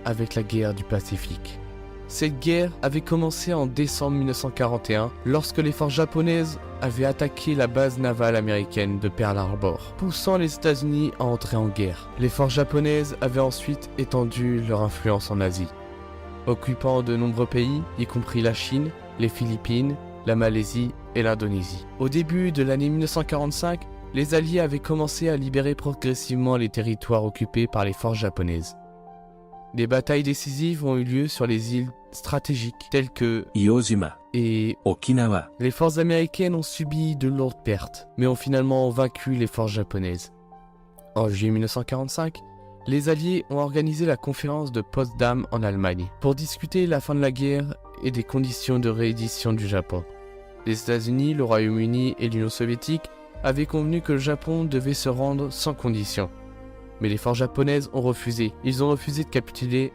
avec la guerre du Pacifique. Cette guerre avait commencé en décembre 1941 lorsque les forces japonaises avaient attaqué la base navale américaine de Pearl Harbor, poussant les États-Unis à entrer en guerre. Les forces japonaises avaient ensuite étendu leur influence en Asie, occupant de nombreux pays, y compris la Chine, les Philippines, la Malaisie et l'Indonésie. Au début de l'année 1945, les Alliés avaient commencé à libérer progressivement les territoires occupés par les forces japonaises. Des batailles décisives ont eu lieu sur les îles stratégiques telles que Iwo Jima, et Okinawa, les forces américaines ont subi de lourdes pertes, mais ont finalement vaincu les forces japonaises. En juillet 1945, les Alliés ont organisé la conférence de Potsdam en Allemagne pour discuter la fin de la guerre et des conditions de réédition du Japon. Les États-Unis, le Royaume-Uni et l'Union soviétique avaient convenu que le Japon devait se rendre sans condition. Mais les forces japonaises ont refusé. Ils ont refusé de capituler